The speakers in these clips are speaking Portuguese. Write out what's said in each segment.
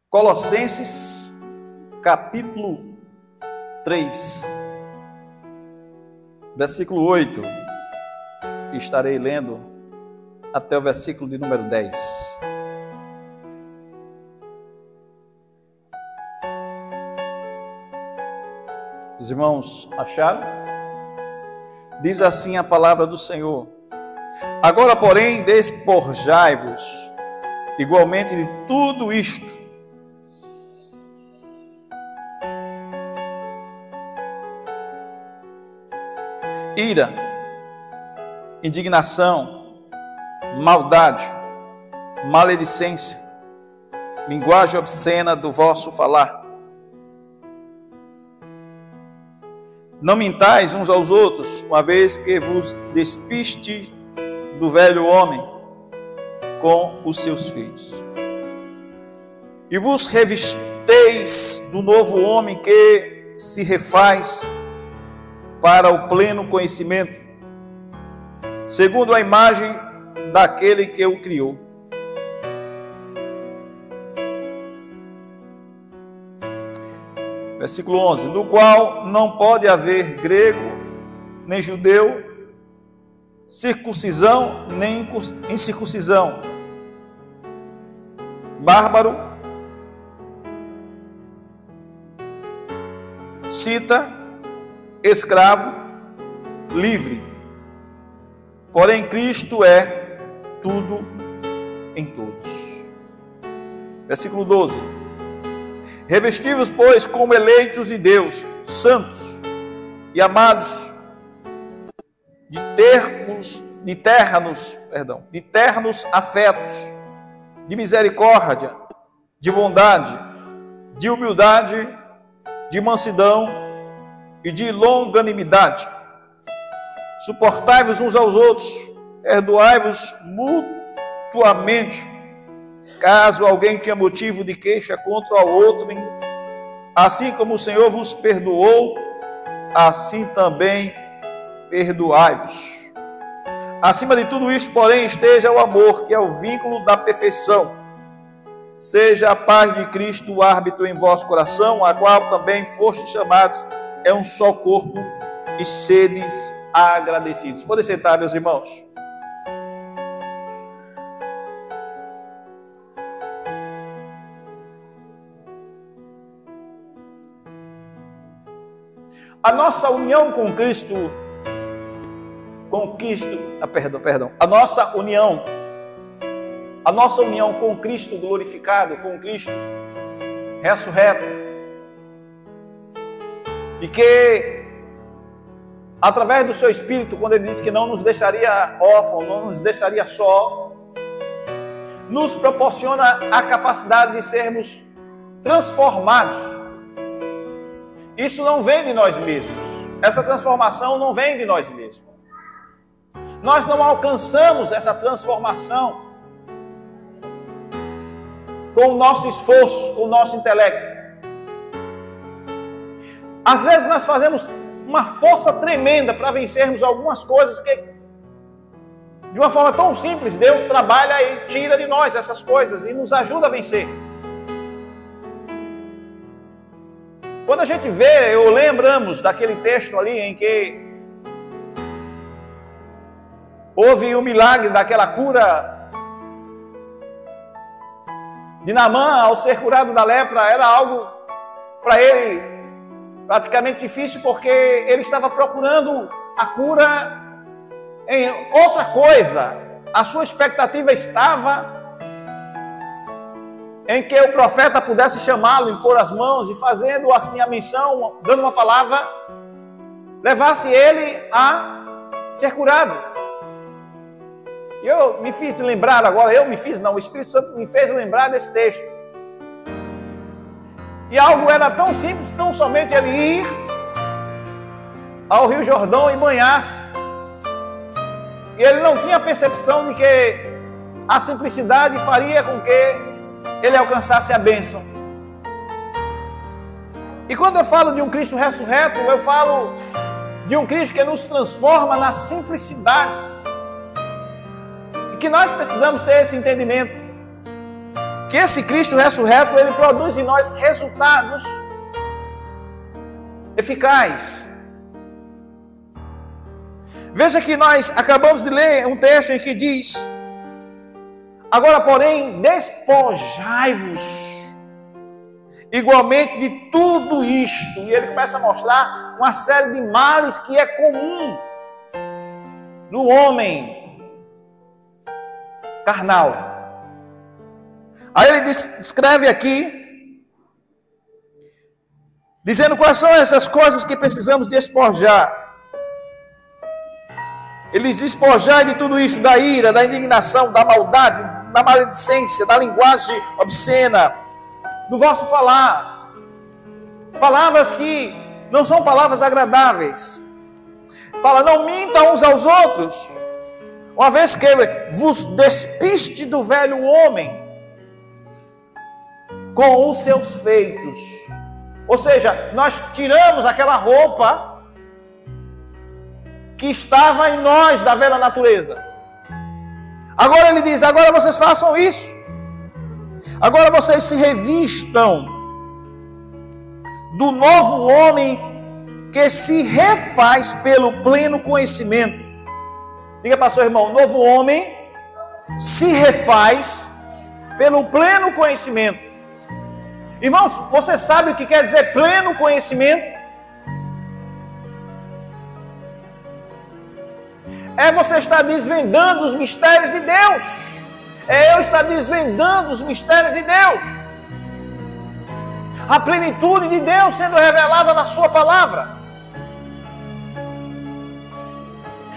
Colossenses, capítulo 3, versículo 8. Estarei lendo até o versículo de número 10. Os irmãos acharam? Diz assim a palavra do Senhor: agora, porém, despojai-vos igualmente de tudo isto: ira, indignação, maldade, maledicência, linguagem obscena do vosso falar. Não mintais uns aos outros, uma vez que vos despiste do velho homem com os seus filhos, e vos revisteis do novo homem que se refaz para o pleno conhecimento, segundo a imagem daquele que o criou. Versículo 11: do qual não pode haver grego, nem judeu, circuncisão, nem incircuncisão, bárbaro, cita, escravo, livre, porém Cristo é tudo em todos. Versículo 12: revesti-vos, pois, como eleitos de Deus, santos e amados, de ternos afetos, de misericórdia, de bondade, de humildade, de mansidão e de longanimidade. Suportai-vos uns aos outros, perdoai-vos mutuamente, caso alguém tenha motivo de queixa contra o outro, assim como o Senhor vos perdoou, assim também perdoai-vos. Acima de tudo isto, porém, esteja o amor, que é o vínculo da perfeição. Seja a paz de Cristo o árbitro em vosso coração, a qual também fostes chamados, é um só corpo, e sedes agradecidos. Podem sentar, meus irmãos. A nossa união com Cristo, a nossa união com Cristo glorificado, com Cristo ressurreto, e que através do seu Espírito, quando ele disse que não nos deixaria órfãos, não nos deixaria só, nos proporciona a capacidade de sermos transformados. Isso não vem de nós mesmos. Essa transformação não vem de nós mesmos. Nós não alcançamos essa transformação com o nosso esforço, com o nosso intelecto. Às vezes nós fazemos uma força tremenda para vencermos algumas coisas que, de uma forma tão simples, Deus trabalha e tira de nós essas coisas e nos ajuda a vencer. Quando a gente vê, ou lembramos daquele texto ali em que houve um milagre daquela cura de Naamã ao ser curado da lepra, era algo para ele praticamente difícil, porque ele estava procurando a cura em outra coisa. A sua expectativa estava em que o profeta pudesse chamá-lo, impor as mãos e, fazendo assim a menção, dando uma palavra, levasse ele a ser curado. E eu me fiz lembrar agora, o Espírito Santo me fez lembrar desse texto. E algo era tão simples, tão somente ele ir ao Rio Jordão e banhar-se. E ele não tinha percepção de que a simplicidade faria com que ele alcançasse a bênção. E quando eu falo de um Cristo ressurreto, eu falo de um Cristo que nos transforma na simplicidade. E que nós precisamos ter esse entendimento, que que esse Cristo ressurreto, ele produz em nós resultados eficazes. Veja que nós acabamos de ler um texto em que diz: agora, porém, despojai-vos igualmente de tudo isto. E ele começa a mostrar uma série de males que é comum do homem carnal. Aí ele descreve aqui, dizendo quais são essas coisas que precisamos despojar. Ele diz: despojai de tudo isso, da ira, da indignação, da maldade, da maledicência, da linguagem obscena, do vosso falar. Palavras que não são palavras agradáveis. Fala: não mintam uns aos outros, uma vez que vos despiste do velho homem com os seus feitos. Ou seja, nós tiramos aquela roupa que estava em nós da velha natureza. Agora ele diz: agora vocês façam isso. Agora vocês se revistam do novo homem que se refaz pelo pleno conhecimento. Diga para o seu irmão: o novo homem se refaz pelo pleno conhecimento. Irmãos, você sabe o que quer dizer pleno conhecimento? É você estar desvendando os mistérios de Deus. É eu estar desvendando os mistérios de Deus. A plenitude de Deus sendo revelada na sua palavra.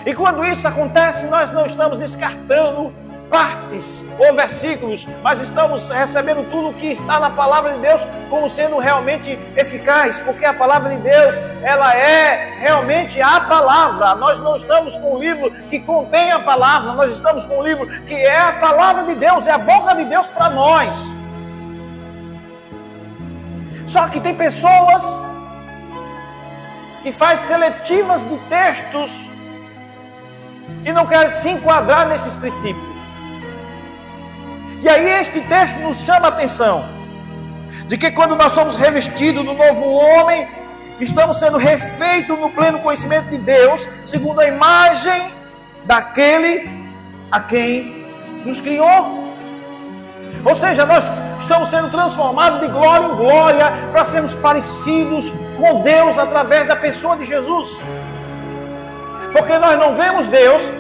E quando isso acontece, nós não estamos descartando partes ou versículos, mas estamos recebendo tudo o que está na palavra de Deus como sendo realmente eficaz, porque a palavra de Deus, ela é realmente a palavra. Nós não estamos com um livro que contém a palavra, nós estamos com um livro que é a palavra de Deus, é a boca de Deus para nós. Só que tem pessoas que fazem seletivas de textos e não querem se enquadrar nesses princípios. E aí este texto nos chama a atenção de que quando nós somos revestidos do novo homem, estamos sendo refeitos no pleno conhecimento de Deus, segundo a imagem daquele a quem nos criou. Ou seja, nós estamos sendo transformados de glória em glória para sermos parecidos com Deus através da pessoa de Jesus. Porque nós não vemos Deus,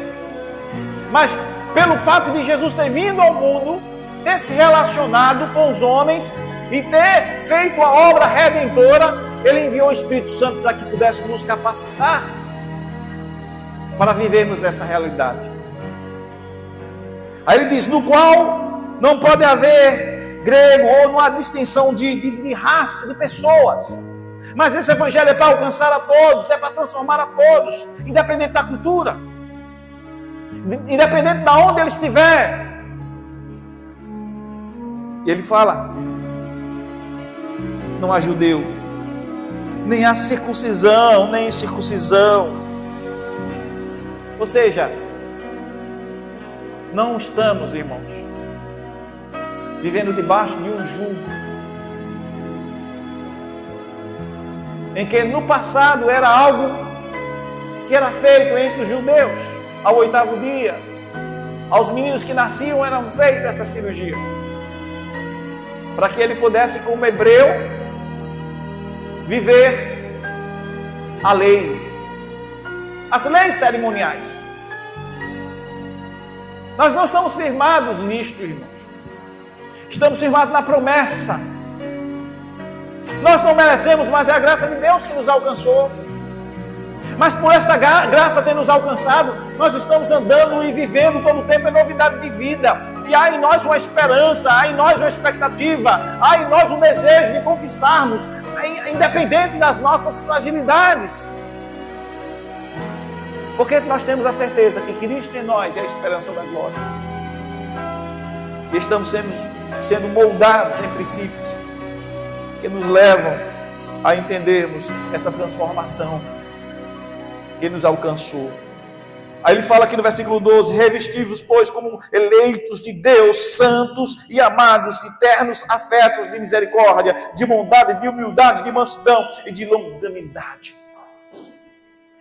mas pelo fato de Jesus ter vindo ao mundo, ter se relacionado com os homens e ter feito a obra redentora, Ele enviou o Espírito Santo para que pudesse nos capacitar para vivermos essa realidade. Aí ele diz: no qual não pode haver grego, ou não há distinção de raça, de pessoas. Mas esse evangelho é para alcançar a todos, é para transformar a todos, independente da cultura, independente de onde ele estiver. E ele fala: não há judeu, nem há circuncisão, nem incircuncisão. Ou seja, não estamos, irmãos, vivendo debaixo de um jugo, em que no passado era algo que era feito entre os judeus. Ao 8º dia, aos meninos que nasciam eram feitas essa cirurgia, para que ele pudesse, como hebreu, viver a lei, as leis cerimoniais. Nós não estamos firmados nisto, irmãos. Estamos firmados na promessa. Nós não merecemos, mas é a graça de Deus que nos alcançou. Mas por essa graça ter nos alcançado, nós estamos andando e vivendo todo o tempo em novidade de vida. E há em nós uma esperança, há em nós uma expectativa, há em nós um desejo de conquistarmos, independente das nossas fragilidades. Porque nós temos a certeza que Cristo em nós é a esperança da glória. E estamos sendo moldados em princípios que nos levam a entendermos essa transformação que nos alcançou. Aí ele fala aqui no versículo 12: revestivos, pois, como eleitos de Deus, santos e amados, de ternos afetos de misericórdia, de bondade, de humildade, de mansidão e de longanimidade.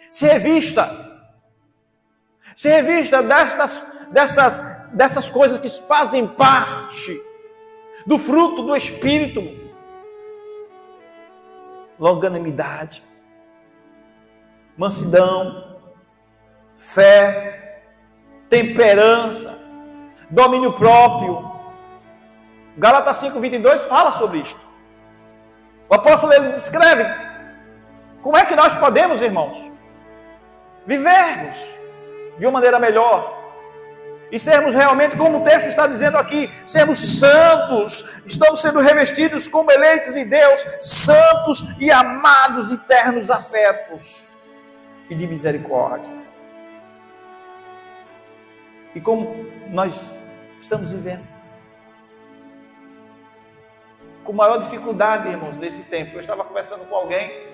Se revista dessas coisas que fazem parte do fruto do Espírito. Longanimidade, mansidão, fé, temperança, domínio próprio. Gálatas 5:22 fala sobre isto. O apóstolo ele descreve como é que nós podemos, irmãos, vivermos de uma maneira melhor e sermos realmente, como o texto está dizendo aqui, sermos santos. Estamos sendo revestidos como eleitos de Deus, santos e amados de ternos afetos e de misericórdia. E como nós estamos vivendo? Com maior dificuldade, irmãos, nesse tempo. Eu estava conversando com alguém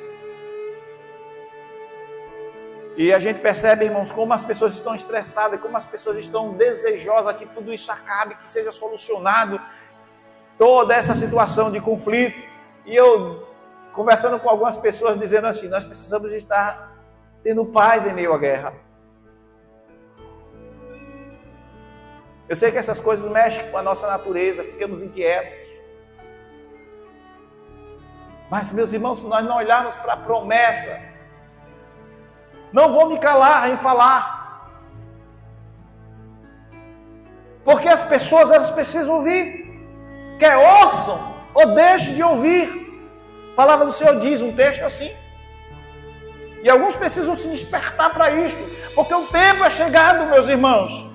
e a gente percebe, irmãos, como as pessoas estão estressadas, como as pessoas estão desejosas que tudo isso acabe, que seja solucionado, toda essa situação de conflito. E eu, conversando com algumas pessoas, dizendo assim, nós precisamos estar tendo paz em meio à guerra. Eu sei que essas coisas mexem com a nossa natureza, ficamos inquietos. Mas, meus irmãos, se nós não olharmos para a promessa, não vou me calar em falar. Porque as pessoas, elas precisam ouvir. Quer ouçam ou deixem de ouvir. A palavra do Senhor diz, um texto assim. E alguns precisam se despertar para isto. Porque o tempo é chegado, meus irmãos.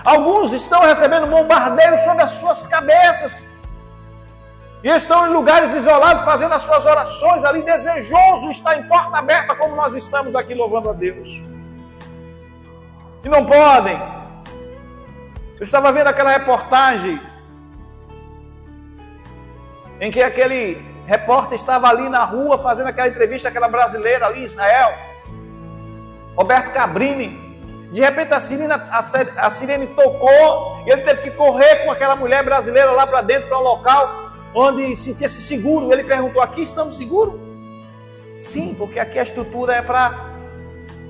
Alguns estão recebendo bombardeio sobre as suas cabeças. E estão em lugares isolados, fazendo as suas orações ali, desejoso estar em porta aberta, como nós estamos aqui louvando a Deus. E não podem. Eu estava vendo aquela reportagem em que aquele repórter estava ali na rua fazendo aquela entrevista, aquela brasileira ali em Israel, Roberto Cabrini. De repente a sirene tocou e ele teve que correr com aquela mulher brasileira lá para dentro, para um local onde sentia-se seguro. Ele perguntou, aqui estamos seguros? Sim, porque aqui a estrutura é para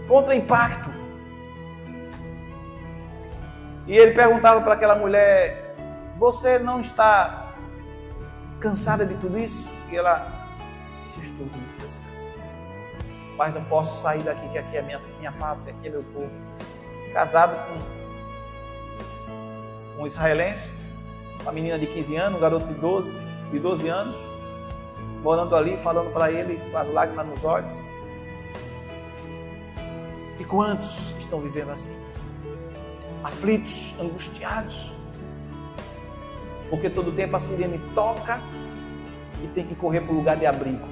contra-impacto. E ele perguntava para aquela mulher, você não está cansada de tudo isso? E ela disse, estou muito cansada. Mas não posso sair daqui, que aqui é minha pátria, aqui é meu povo. Casado com um israelense, uma menina de 15 anos, um garoto de 12 anos, morando ali, falando para ele com as lágrimas nos olhos. E quantos estão vivendo assim? Aflitos, angustiados, porque todo tempo a sirene toca e tem que correr para o lugar de abrigo.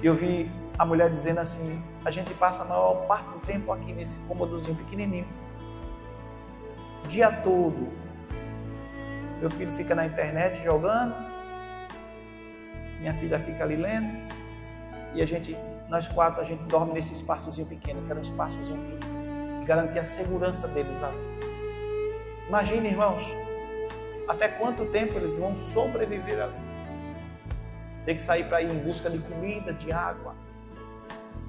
Eu vi a mulher dizendo assim, a gente passa a maior parte do tempo aqui nesse cômodozinho pequenininho, o dia todo. Meu filho fica na internet jogando, minha filha fica ali lendo, e nós quatro, a gente dorme nesse espaçozinho pequeno, que era um espaçozinho que garantia a segurança deles ali. Imagine, irmãos, até quanto tempo eles vão sobreviver ali. Tem que sair para ir em busca de comida, de água.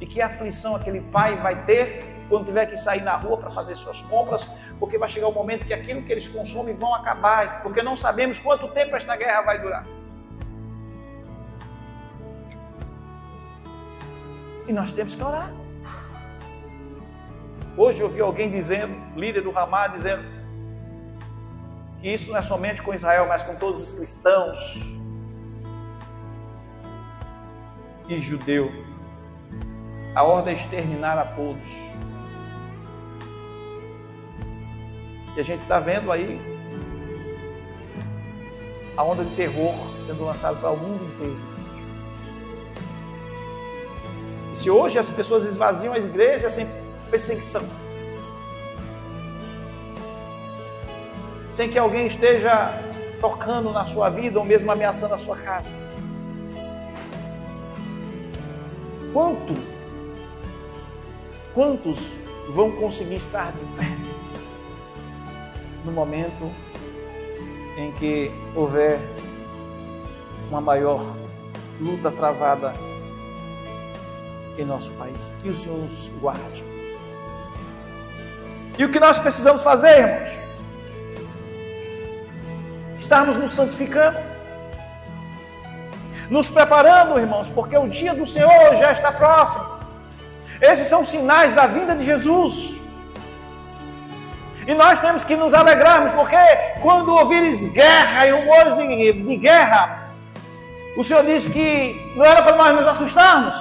E que aflição aquele pai vai ter quando tiver que sair na rua para fazer suas compras, porque vai chegar o momento que aquilo que eles consomem vão acabar, porque não sabemos quanto tempo esta guerra vai durar. E nós temos que orar. Hoje eu ouvi alguém dizendo, líder do Hamas, dizendo que isso não é somente com Israel, mas com todos os cristãos e judeu. A ordem é exterminar a todos. E a gente está vendo aí a onda de terror sendo lançada para o mundo inteiro. E se hoje as pessoas esvaziam a igreja sem perseguição, sem que alguém esteja tocando na sua vida ou mesmo ameaçando a sua casa, quantos vão conseguir estar de pé no momento em que houver uma maior luta travada em nosso país? Que o Senhor nos guarde. E o que nós precisamos fazer, irmãos? Estarmos nos santificando, nos preparando, irmãos, porque o dia do Senhor já está próximo. Esses são sinais da vinda de Jesus. E nós temos que nos alegrarmos, porque quando ouvires guerra e rumores de guerra, o Senhor disse que não era para nós nos assustarmos,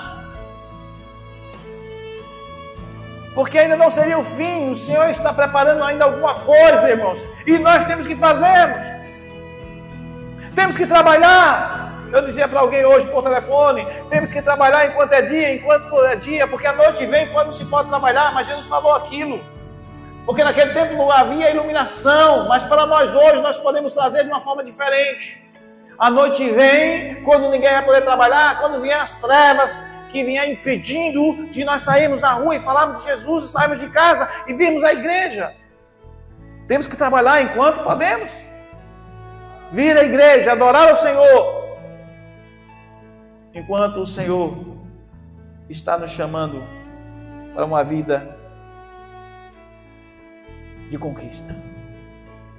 porque ainda não seria o fim. O Senhor está preparando ainda alguma coisa, irmãos, e nós temos que fazermos. Temos que trabalhar. Eu dizia para alguém hoje por telefone, temos que trabalhar enquanto é dia, porque a noite vem quando se pode trabalhar. Mas Jesus falou aquilo, porque naquele tempo não havia iluminação, mas para nós hoje nós podemos trazer de uma forma diferente. A noite vem quando ninguém vai poder trabalhar, quando vier as trevas que vier impedindo de nós sairmos na rua e falarmos de Jesus, e sairmos de casa e virmos à igreja. Temos que trabalhar enquanto podemos. Vir à igreja, adorar ao Senhor, enquanto o Senhor está nos chamando para uma vida de conquista.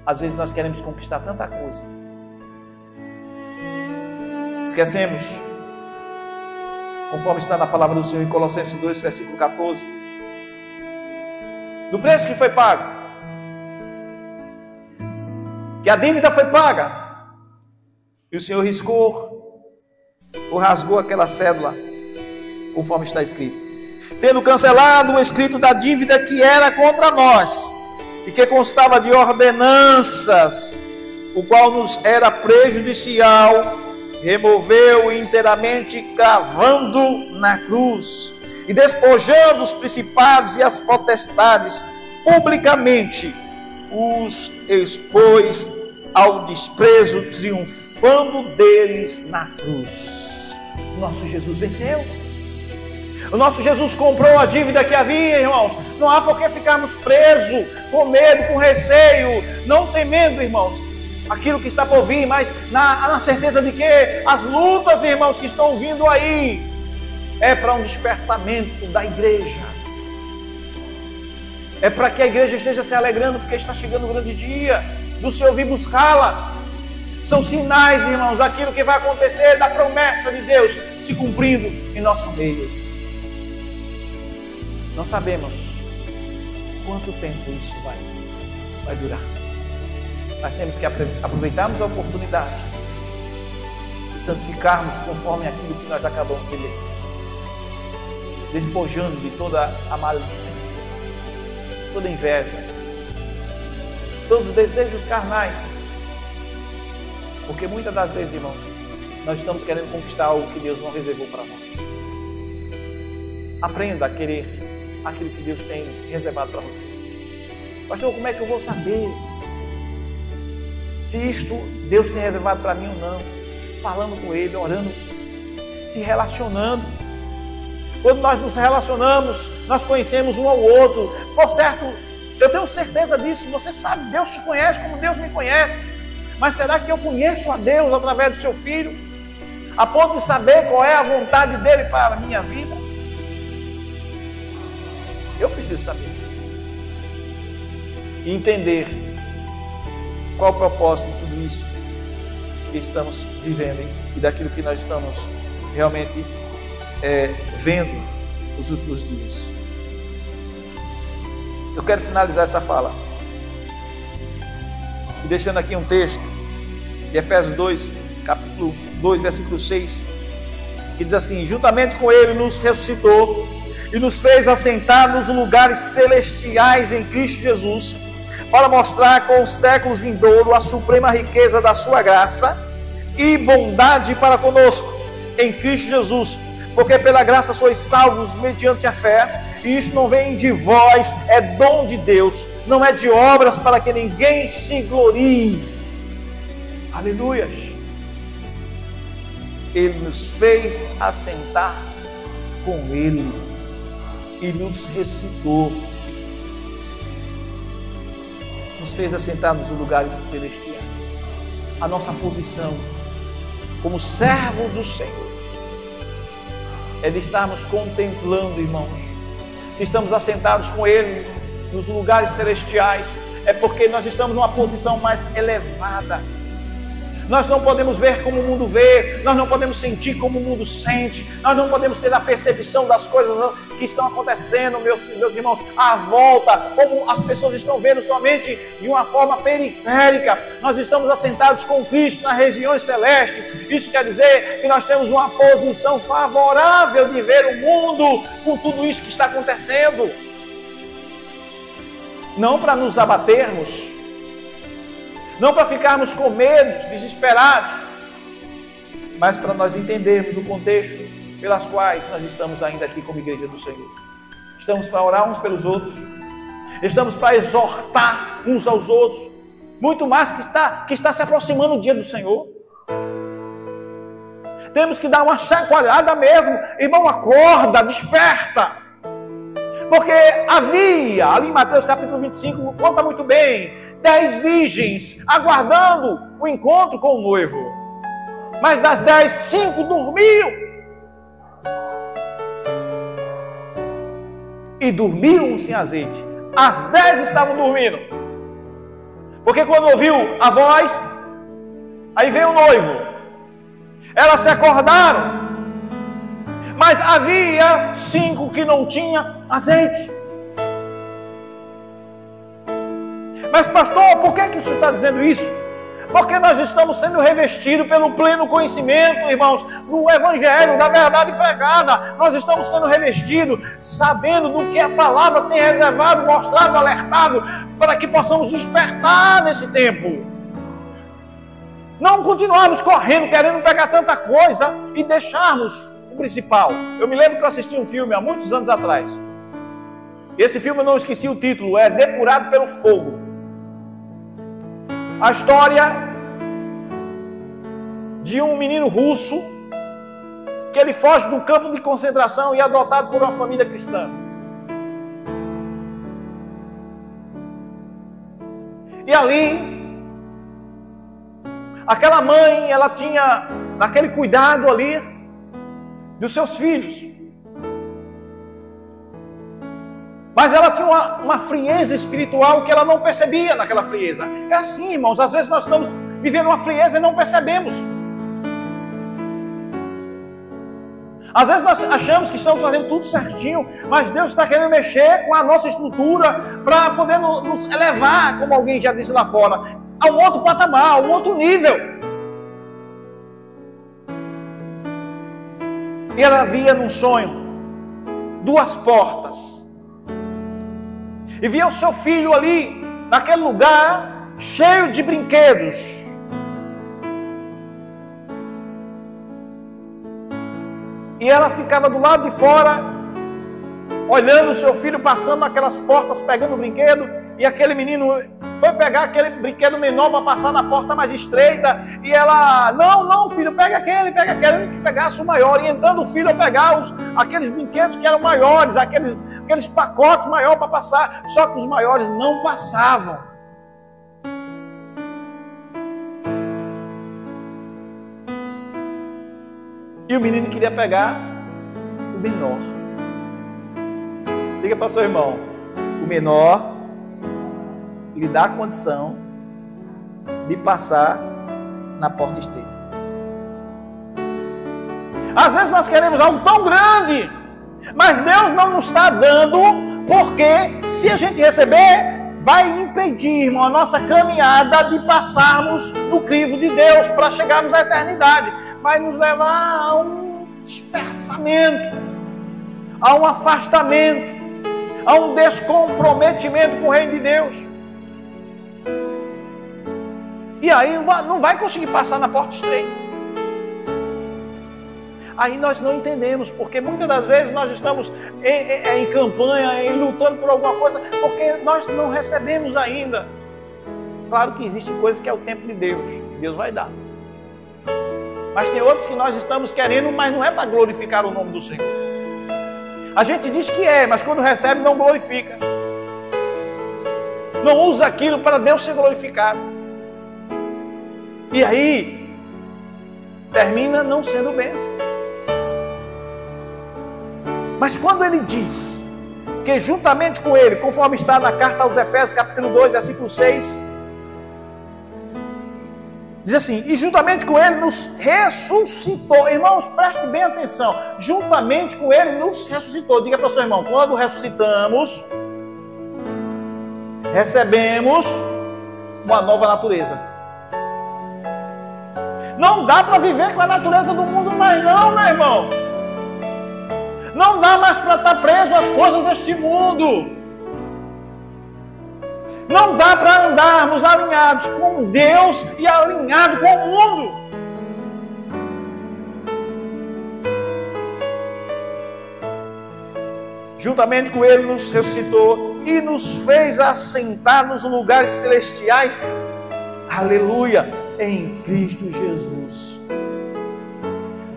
Às vezes nós queremos conquistar tanta coisa, esquecemos, conforme está na palavra do Senhor em Colossenses 2, versículo 14, do preço que foi pago, que a dívida foi paga, e o Senhor riscou ou rasgou aquela cédula, conforme está escrito, tendo cancelado o escrito da dívida que era contra nós, e que constava de ordenanças, o qual nos era prejudicial, removeu inteiramente, cravando na cruz, e despojando os principados e as potestades, publicamente os expôs ao desprezo, triunfando deles na cruz. Nosso Jesus venceu. O nosso Jesus comprou a dívida que havia, irmãos. Não há por que ficarmos presos, com medo, com receio, não temendo, irmãos, aquilo que está por vir, mas na certeza de que as lutas, irmãos, que estão vindo aí, é para um despertamento da igreja. É para que a igreja esteja se alegrando, porque está chegando o grande dia do Senhor vir buscá-la. São sinais, irmãos, daquilo que vai acontecer, da promessa de Deus se cumprindo em nosso meio. Não sabemos quanto tempo isso vai durar. Nós temos que aproveitarmos a oportunidade e santificarmos conforme aquilo que nós acabamos de ler, despojando de toda a maledicência, toda a inveja, todos os desejos carnais, porque muitas das vezes, irmãos, nós estamos querendo conquistar algo que Deus não reservou para nós. Aprenda a querer aquilo que Deus tem reservado para você. Pastor, como é que eu vou saber se isto Deus tem reservado para mim ou não? Falando com Ele, orando, se relacionando. Quando nós nos relacionamos, nós conhecemos um ao outro. Por certo, eu tenho certeza disso. Você sabe, Deus te conhece como Deus me conhece. Mas será que eu conheço a Deus através do seu Filho, a ponto de saber qual é a vontade dEle para a minha vida? Eu preciso saber isso e entender qual o propósito de tudo isso que estamos vivendo e daquilo que nós estamos realmente vendo nos últimos dias. Eu quero finalizar essa fala e deixando aqui um texto de Efésios 2, capítulo 2, versículo 6, que diz assim: juntamente com Ele nos ressuscitou e nos fez assentar nos lugares celestiais em Cristo Jesus, para mostrar com os séculos vindouros a suprema riqueza da sua graça e bondade para conosco em Cristo Jesus, porque pela graça sois salvos mediante a fé, e isso não vem de vós, é dom de Deus, não é de obras, para que ninguém se glorie. Aleluias! Ele nos fez assentar com Ele e nos ressuscitou, nos fez assentar nos lugares celestiais. A nossa posição como servo do Senhor é de estarmos contemplando, irmãos, se estamos assentados com Ele nos lugares celestiais, é porque nós estamos numa posição mais elevada. Nós não podemos ver como o mundo vê, nós não podemos sentir como o mundo sente, nós não podemos ter a percepção das coisas que estão acontecendo, meus irmãos, à volta, como as pessoas estão vendo somente de uma forma periférica. Nós estamos assentados com Cristo nas regiões celestes. Isso quer dizer que nós temos uma posição favorável de ver o mundo com tudo isso que está acontecendo. Não para nos abatermos, não para ficarmos com medo, desesperados, mas para nós entendermos o contexto pelas quais nós estamos ainda aqui como igreja do Senhor. Estamos para orar uns pelos outros, estamos para exortar uns aos outros, muito mais que está se aproximando o dia do Senhor. Temos que dar uma chacoalhada mesmo, irmão, acorda, desperta. Porque havia, ali em Mateus capítulo 25, conta muito bem, 10 virgens aguardando o encontro com o noivo. Mas das 10, 5 dormiam. E dormiam sem azeite. As 10 estavam dormindo. Porque quando ouviu a voz, aí veio o noivo. Elas se acordaram. Mas havia 5 que não tinham azeite. Mas pastor, por que o senhor está dizendo isso? Porque nós estamos sendo revestidos pelo pleno conhecimento, irmãos, do Evangelho, da verdade pregada. Nós estamos sendo revestidos, sabendo do que a palavra tem reservado, mostrado, alertado, para que possamos despertar nesse tempo. Não continuarmos correndo, querendo pegar tanta coisa e deixarmos o principal. Eu me lembro que eu assisti um filme há muitos anos atrás. Esse filme eu não esqueci o título, é Depurado pelo Fogo. A história de um menino russo que ele foge de um campo de concentração e é adotado por uma família cristã. E ali, aquela mãe, ela tinha aquele cuidado ali dos seus filhos. Mas ela tinha uma frieza espiritual que ela não percebia naquela frieza. É assim, irmãos, às vezes nós estamos vivendo uma frieza e não percebemos. Às vezes nós achamos que estamos fazendo tudo certinho, mas Deus está querendo mexer com a nossa estrutura para poder nos elevar, como alguém já disse lá fora, a um outro patamar, a um outro nível. E ela via num sonho 2 portas. E via o seu filho ali, naquele lugar, cheio de brinquedos. E ela ficava do lado de fora, olhando o seu filho passando naquelas portas, pegando o brinquedo. E aquele menino foi pegar aquele brinquedo menor para passar na porta mais estreita. E ela, não filho, pega aquele. Ele que pegasse o maior. E entrando o filho a pegar aqueles brinquedos que eram maiores, aqueles pacotes maiores para passar. Só que os maiores não passavam. E o menino queria pegar o menor. Diga para o seu irmão, o menor lhe dá a condição de passar na porta estreita. Às vezes nós queremos algo tão grande, mas Deus não nos está dando, porque se a gente receber, vai impedir, irmão, a nossa caminhada de passarmos no crivo de Deus para chegarmos à eternidade. Vai nos levar a um dispersamento, a um afastamento, a um descomprometimento com o reino de Deus. E aí não vai conseguir passar na porta estreita. Aí nós não entendemos, porque muitas das vezes nós estamos em campanha, lutando por alguma coisa, porque nós não recebemos ainda. Claro que existem coisas que é o tempo de Deus, que Deus vai dar. Mas tem outros que nós estamos querendo, mas não é para glorificar o nome do Senhor. A gente diz que é, mas quando recebe não glorifica. Não usa aquilo para Deus ser glorificado. E aí, termina não sendo bênção. Mas quando ele diz que juntamente com ele, conforme está na carta aos Efésios, capítulo 2, versículo 6, diz assim, e juntamente com ele nos ressuscitou. Irmãos, preste bem atenção. Juntamente com ele nos ressuscitou. Diga para o seu irmão, quando ressuscitamos, recebemos uma nova natureza. Não dá para viver com a natureza do mundo mais não, meu irmão. Não dá mais para estar preso às coisas deste mundo. Não dá para andarmos alinhados com Deus e alinhados com o mundo. Juntamente com ele nos ressuscitou e nos fez assentar nos lugares celestiais. Aleluia! Em Cristo Jesus.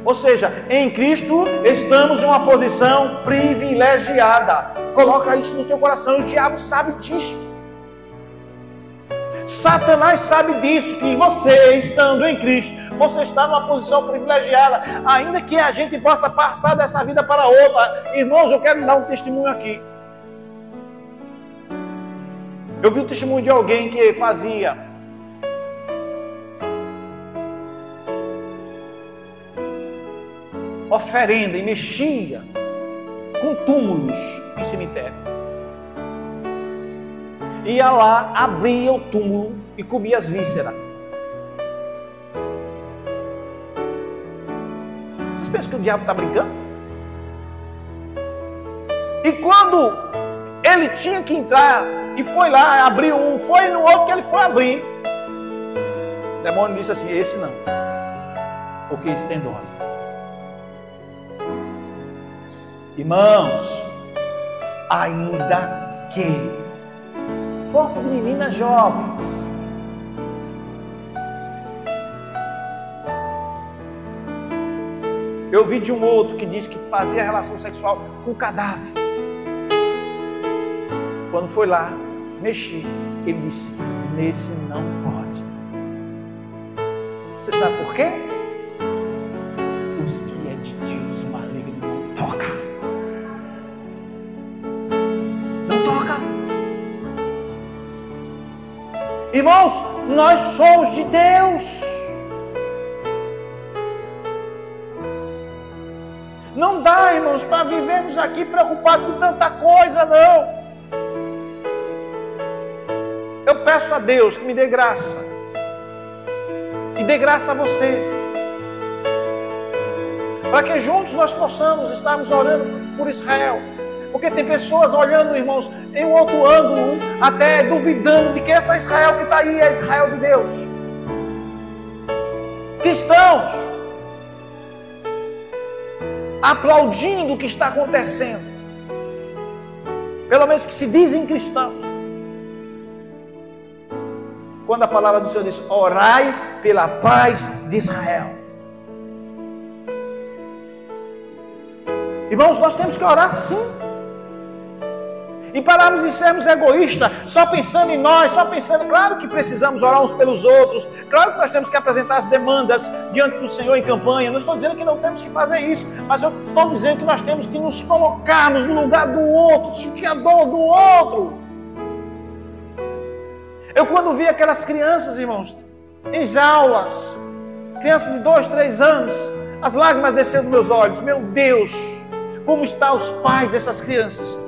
Ou seja, em Cristo estamos em uma posição privilegiada. Coloca isso no teu coração. O diabo sabe disso. Satanás sabe disso, que você, estando em Cristo, você está numa posição privilegiada. Ainda que a gente possa passar dessa vida para outra. Irmãos, eu quero dar um testemunho aqui. Eu vi o testemunho de alguém que fazia oferenda e mexia com túmulos em cemitério. Ia lá, abria o túmulo e comia as vísceras. Vocês pensam que o diabo está brincando? E quando ele tinha que entrar e foi lá, abriu um, foi no outro que ele foi abrir, o demônio disse assim, esse não, porque esse tem dor. Irmãos, ainda que corpo de meninas jovens, eu vi de um outro que disse que fazia relação sexual com cadáver. Quando foi lá, mexi, ele disse, nesse não pode. Você sabe por quê? Os que é de Deus, o maligno não toca. Irmãos, nós somos de Deus. Não dá, irmãos, para vivermos aqui preocupados com tanta coisa, não. Eu peço a Deus que me dê graça. E dê graça a você. Para que juntos nós possamos estarmos orando por Israel. Porque tem pessoas olhando, irmãos, em um outro ângulo, até duvidando de que essa Israel que está aí é Israel de Deus. Cristãos, aplaudindo o que está acontecendo, pelo menos que se dizem cristãos, quando a palavra do Senhor diz, orai pela paz de Israel. Irmãos, nós temos que orar sim. E pararmos de sermos egoístas, só pensando em nós, só pensando, claro que precisamos orar uns pelos outros, claro que nós temos que apresentar as demandas diante do Senhor em campanha, não estou dizendo que não temos que fazer isso, mas eu estou dizendo que nós temos que nos colocarmos no lugar do outro, sentir a dor do outro. Eu quando vi aquelas crianças, irmãos, em jaulas, crianças de 2, 3 anos, as lágrimas desceram dos meus olhos, meu Deus, como estão os pais dessas crianças?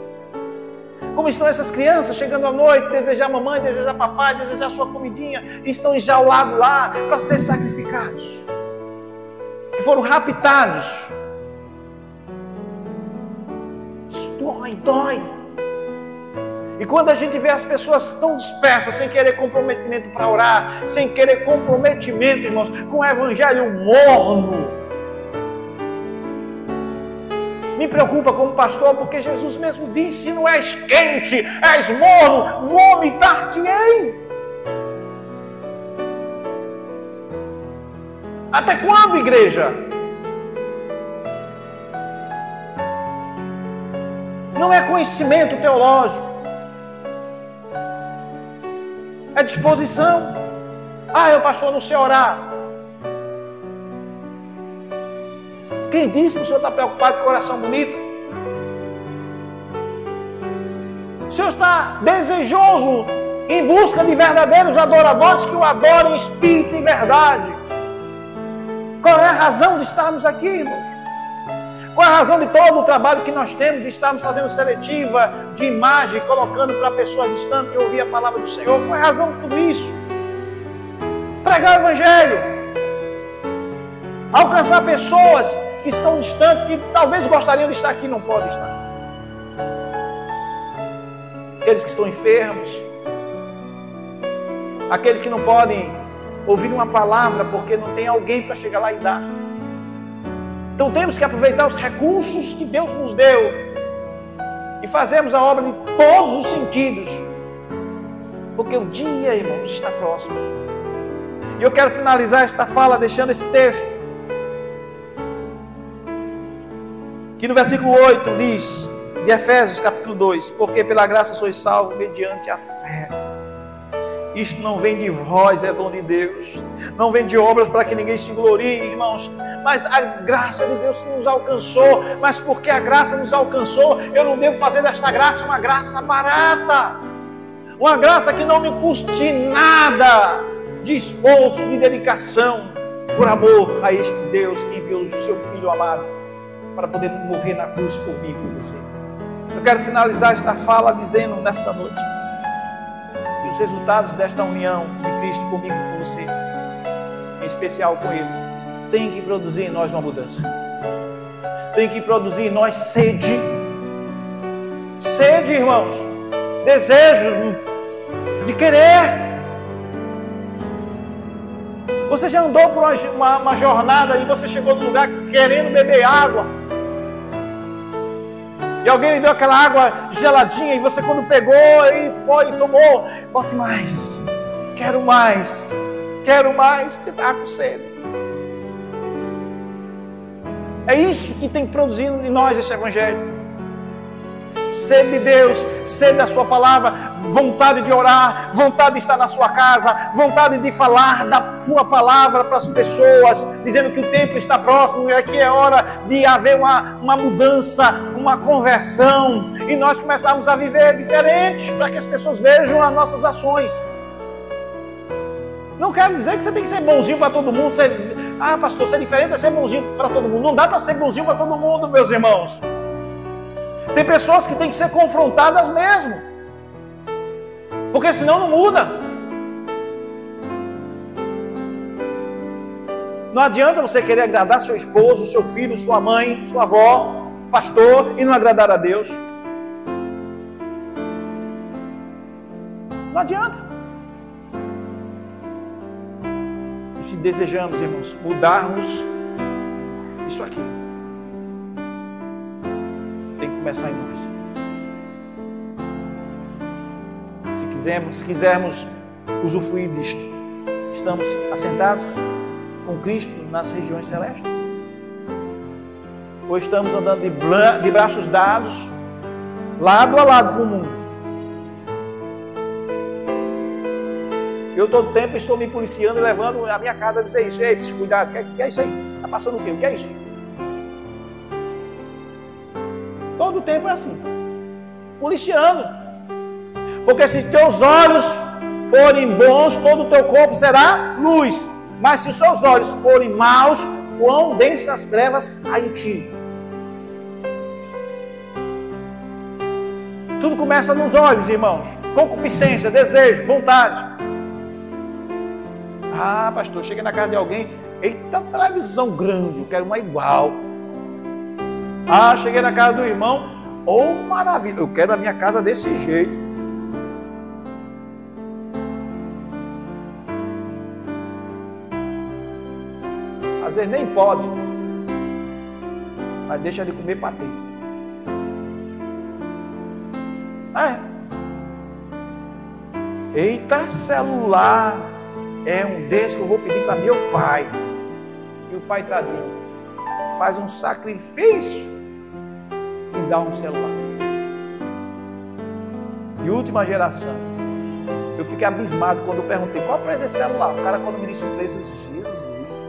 Como estão essas crianças chegando à noite, desejar mamãe, desejar papai, desejar sua comidinha, e estão enjaulados lá para ser sacrificados, que foram raptados. Isso dói. E quando a gente vê as pessoas tão dispersas, sem querer comprometimento para orar, sem querer comprometimento, irmãos, com o evangelho morno, me preocupa como pastor, porque Jesus mesmo disse, se não és quente, és morno, vomitar-te-ei. Até quando, igreja? Não é conhecimento teológico. É disposição. Eu pastor, não sei orar. Quem disse que o senhor está preocupado com o coração bonito? O senhor está desejoso em busca de verdadeiros adoradores que o adorem em espírito e verdade. Qual é a razão de estarmos aqui, irmãos? Qual é a razão de todo o trabalho que nós temos de estarmos fazendo seletiva de imagem, colocando para pessoas distantes e ouvir a palavra do Senhor? Qual é a razão de tudo isso? Pregar o Evangelho. Alcançar pessoas que estão distantes, que talvez gostariam de estar aqui e não podem estar. Aqueles que estão enfermos. Aqueles que não podem ouvir uma palavra porque não tem alguém para chegar lá e dar. Então temos que aproveitar os recursos que Deus nos deu e fazermos a obra de todos os sentidos, porque o dia, irmãos, está próximo. E eu quero finalizar esta fala deixando esse texto, que no versículo 8 diz, de Efésios capítulo 2, porque pela graça sois salvos mediante a fé. Isto não vem de vós, é dom de Deus. Não vem de obras para que ninguém se glorie, irmãos. Mas a graça de Deus nos alcançou. Mas porque a graça nos alcançou, eu não devo fazer desta graça uma graça barata. Uma graça que não me custe nada de esforço, de dedicação, por amor a este Deus que enviou o seu Filho amado para poder morrer na cruz por mim e por você. Eu quero finalizar esta fala dizendo nesta noite que os resultados desta união de Cristo comigo e com você, em especial com Ele, tem que produzir em nós uma mudança. Tem que produzir em nós sede. Sede, irmãos. Desejo de querer. Você já andou por uma jornada e você chegou no lugar querendo beber água. E alguém lhe deu aquela água geladinha e você quando pegou e foi e tomou, bote mais. Quero mais. Quero mais. Você está com sede. É isso que tem que produzir em nós esse Evangelho. Sede de Deus, sede da sua palavra, vontade de orar, vontade de estar na sua casa, vontade de falar da sua palavra para as pessoas, dizendo que o tempo está próximo e que é hora de haver uma mudança, uma conversão, e nós começarmos a viver diferente, para que as pessoas vejam as nossas ações. Não quero dizer que você tem que ser bonzinho para todo mundo. Pastor, ser diferente é ser bonzinho para todo mundo. Não dá para ser bonzinho para todo mundo, meus irmãos. Tem pessoas que têm que ser confrontadas mesmo, porque senão não muda. Não adianta você querer agradar seu esposo, seu filho, sua mãe, sua avó, pastor, e não agradar a Deus. Não adianta. E se desejamos, irmãos, mudarmos isso aqui, tem que começar em nós. Se quisermos usufruir disto, estamos assentados com Cristo nas regiões celestes? Ou estamos andando de braços dados, lado a lado com o mundo? Eu todo tempo estou me policiando e levando a minha casa a dizer isso. Ei, se cuidado, o que é isso aí? Está passando o quê? O que é isso? Todo tempo é assim, policiando. Porque se teus olhos forem bons, todo o teu corpo será luz. Mas se os seus olhos forem maus, quão densas trevas há em ti. Tudo começa nos olhos, irmãos. Concupiscência, desejo, vontade. Pastor, chega na casa de alguém, eita, televisão grande, eu quero uma igual. Cheguei na casa do irmão, maravilha, eu quero a minha casa desse jeito. Às vezes nem pode, mas deixa de comer patê. Eita, celular é um desses que eu vou pedir para meu pai. E o pai tadinho faz um sacrifício e dá um celular. de última geração. Eu fiquei abismado quando eu perguntei qual é o preço desse celular. O cara, quando me disse o preço, eu disse: Jesus,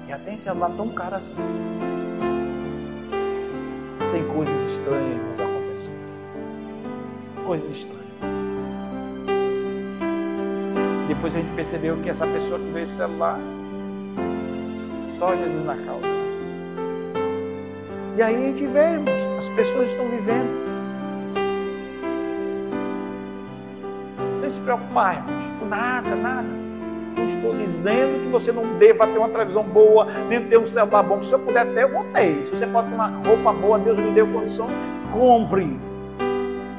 já tem celular tão caro assim. Tem coisas estranhas nos acontecendo. Coisas estranhas. Depois a gente percebeu que essa pessoa que veio esse celular, só Jesus na causa. E aí a gente vê, irmãos, as pessoas estão vivendo sem se preocupar, irmãos, com nada, nada. Não estou dizendo que você não deva ter uma televisão boa, nem ter um celular bom. Se eu puder ter, eu vou ter. Se você pode ter uma roupa boa, Deus me deu condição, compre.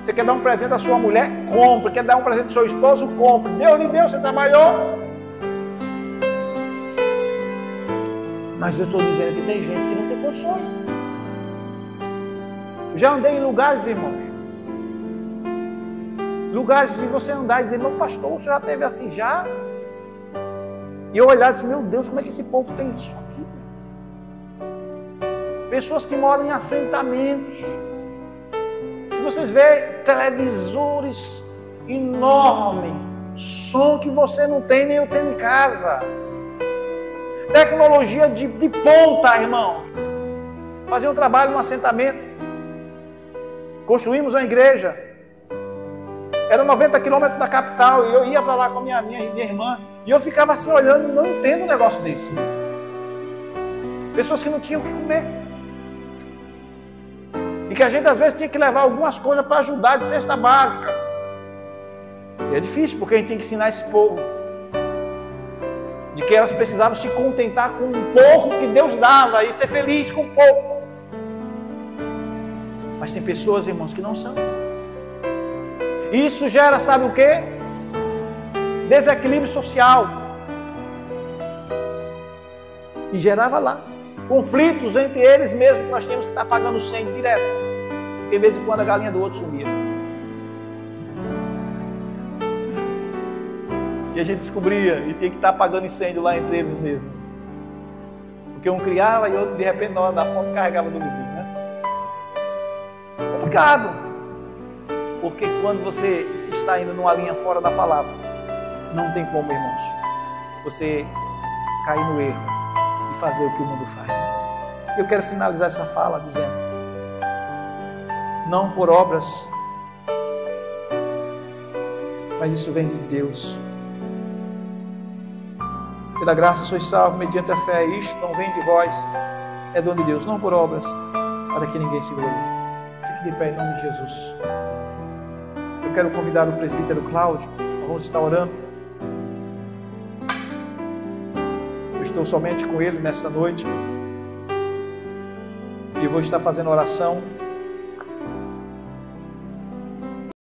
Você quer dar um presente à sua mulher? Compre. Quer dar um presente ao seu esposo? Compre. Deus lhe deu, você trabalhou. Mas eu estou dizendo que tem gente que não tem condições. Já andei em lugares, irmãos. Lugares de você andar e dizer: meu pastor, o senhor já teve assim já? E eu olhar e dizer: meu Deus, como é que esse povo tem isso aqui? Pessoas que moram em assentamentos. Se vocês verem, televisores enormes, som que você não tem, nem eu tenho em casa. Tecnologia de ponta, irmãos. Fazia um trabalho no assentamento. Construímos uma igreja. Era 90 quilômetros da capital. E eu ia para lá com a minha irmã. E eu ficava assim olhando, não entendo um negócio desse. Pessoas que não tinham o que comer. E que a gente às vezes tinha que levar algumas coisas para ajudar de cesta básica. E é difícil, porque a gente tinha que ensinar esse povo de que elas precisavam se contentar com um pouco que Deus dava e ser feliz com pouco. Mas tem pessoas, irmãos, que não são. E isso gera, sabe o quê? Desequilíbrio social. E gerava lá conflitos entre eles mesmos, que nós tínhamos que estar pagando 100 direto. Porque de vez em quando a galinha do outro sumia. E a gente descobria e tinha que estar pagando incêndio lá entre eles mesmos. Porque um criava e outro, de repente, na hora da fome, carregava do vizinho, né? Complicado. Porque quando você está indo numa linha fora da palavra, não tem como, irmãos, você cair no erro e fazer o que o mundo faz. Eu quero finalizar essa fala dizendo: não por obras, mas isso vem de Deus. Pela graça sois salvos mediante a fé. Isto não vem de vós, é dom de Deus, não por obras, para que ninguém se glorie. Fique de pé em nome de Jesus. Eu quero convidar o presbítero Cláudio. Nós vamos estar orando. Eu estou somente com ele nesta noite. E vou estar fazendo oração